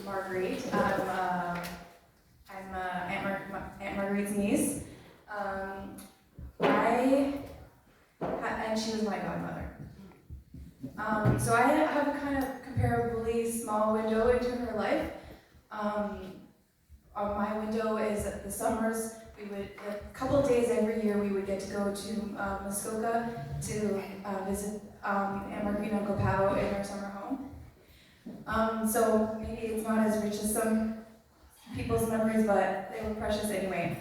Marguerite. I'm Aunt Marguerite's niece. And she was my godmother. So I have a kind of comparably small window into her life. My window is the summers. A couple of days every year we would get to go to Muskoka to visit Aunt Marguerite and Uncle Pao in their summer home. So maybe it's not as rich as some people's memories, but they were precious anyway.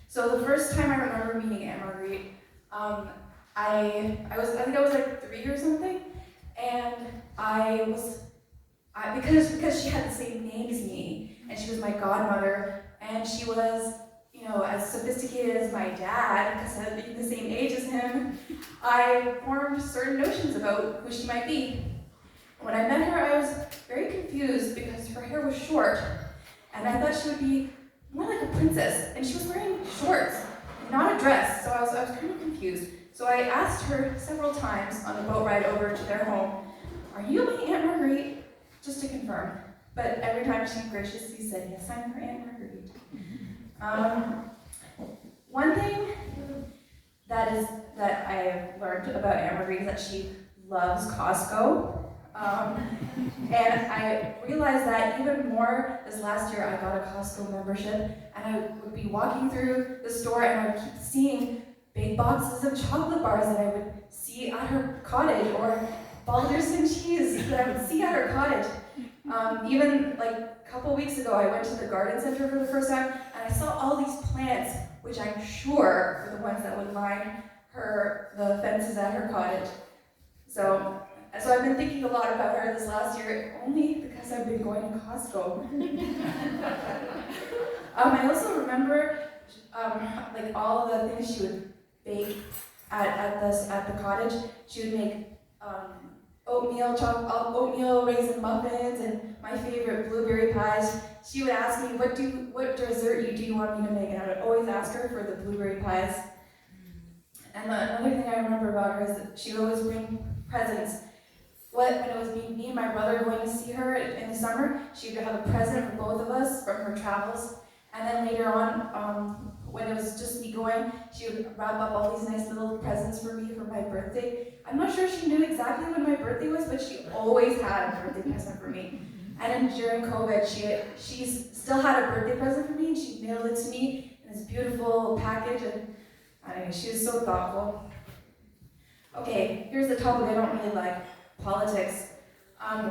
So the first time I remember meeting Aunt Marguerite, I think I was like 3 or something, and because she had the same name as me, and she was my godmother, and she was, as sophisticated as my dad, because I was the same age as him, I formed certain notions about who she might be. When I met her, I was very confused because her hair was short, and I thought she would be more like a princess, and she was wearing shorts, not a dress, so I was kind of confused. So I asked her several times on the boat ride over to their home, "Are you my Aunt Marguerite?" Just to confirm. But every time she graciously said, "Yes, I'm her Aunt Marguerite." One thing that I learned about Aunt Marguerite is that she loves Costco. And I realized that even more this last year. I got a Costco membership, and I would be walking through the store and I would keep seeing big boxes of chocolate bars that I would see at her cottage, or Baldur's and cheese that I would see at her cottage. Even like a couple weeks ago, I went to the garden center for the first time, and I saw all these plants, which I'm sure were the ones that would line the fences at her cottage. So I've been thinking a lot about her this last year, only because I've been going to Costco. I also remember like all the things she would bake at the cottage. She would make oatmeal raisin muffins, and my favorite blueberry pies. She would ask me, what dessert do you want me to make? And I would always ask her for the blueberry pies. And another thing I remember about her is that she would always bring presents. When it was me and my brother going to see her in the summer, she would have a present for both of us from her travels. And then later on, when it was just me going, she would wrap up all these nice little presents for me for my birthday. I'm not sure she knew exactly when my birthday was, but she always had a birthday present for me. And then during COVID, she still had a birthday present for me, and she mailed it to me in this beautiful package. And anyway, she was so thoughtful. Okay, here's the topic I don't really like. Politics.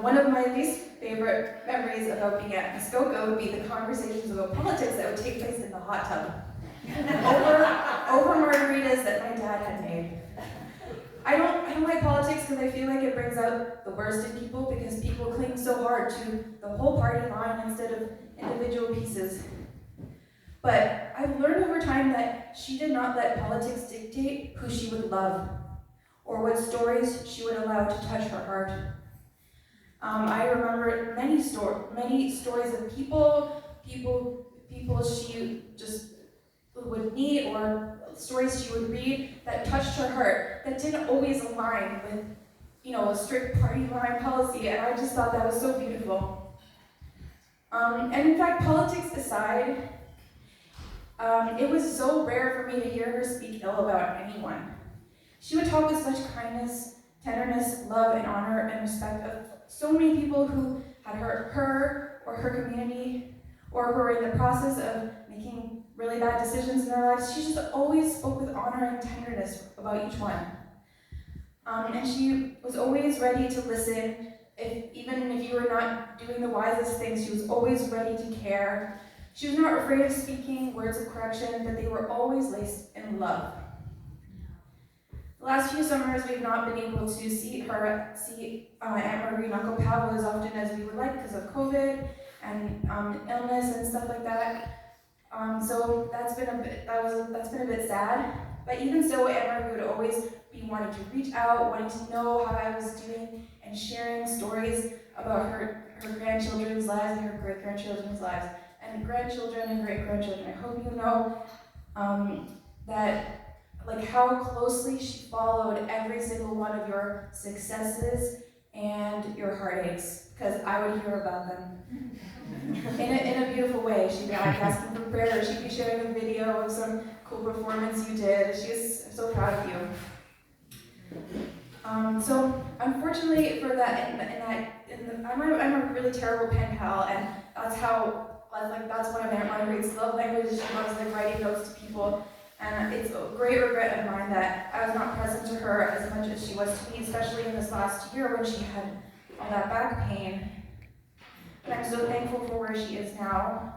One of my least favorite memories about being at Muskoka would be the conversations about politics that would take place in the hot tub over margaritas that my dad had made. I don't like politics because I feel like it brings out the worst in people, because people cling so hard to the whole party line instead of individual pieces. But I've learned over time that she did not let politics dictate who she would love, or what stories she would allow to touch her heart. I remember many stories of people she just would meet, or stories she would read that touched her heart, that didn't always align with, a strict party line policy, and I just thought that was so beautiful. And in fact, politics aside, it was so rare for me to hear her speak ill about anyone. She would talk with such kindness, tenderness, love, and honor and respect of so many people who had hurt her or her community, or who were in the process of making really bad decisions in their lives. She just always spoke with honor and tenderness about each one. And she was always ready to listen, even if you were not doing the wisest things. She was always ready to care. She was not afraid of speaking words of correction, but they were always laced in love. The last few summers, we've not been able to see Aunt Marguerite and Uncle Pao as often as we would like because of COVID and illness and stuff like that. So that's been a bit sad. But even so, Aunt Marguerite would always be wanting to reach out, wanting to know how I was doing, and sharing stories about her grandchildren's lives and her great-grandchildren's lives, and grandchildren and great-grandchildren. I hope you know that how closely she followed every single one of your successes and your heartaches, because I would hear about them. in a beautiful way. She'd be like asking for prayer. She'd be sharing a video of some cool performance you did. She was so proud of you. So unfortunately for that, I'm a really terrible pen pal, and that's one of Aunt Marguerite's love languages. She loves writing notes to people, and it's a great regret of mine that I was not present to her as much as she was to me, especially in this last year when she had all that back pain. But I'm so thankful for where she is now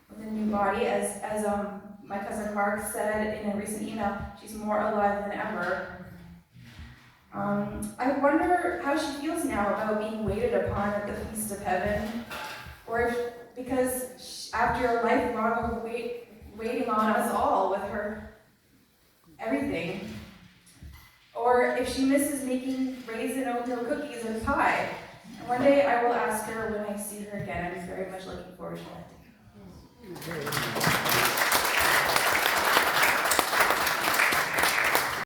with a new body, as my cousin Mark said in a recent email, she's more alive than ever. I wonder how she feels now about being waited upon at the feast of heaven, or if, because after a lifelong of waiting on us all with her everything, or if she misses making raisin oatmeal cookies and pie. And one day I will ask her when I see her again. I'm very much looking forward to that day.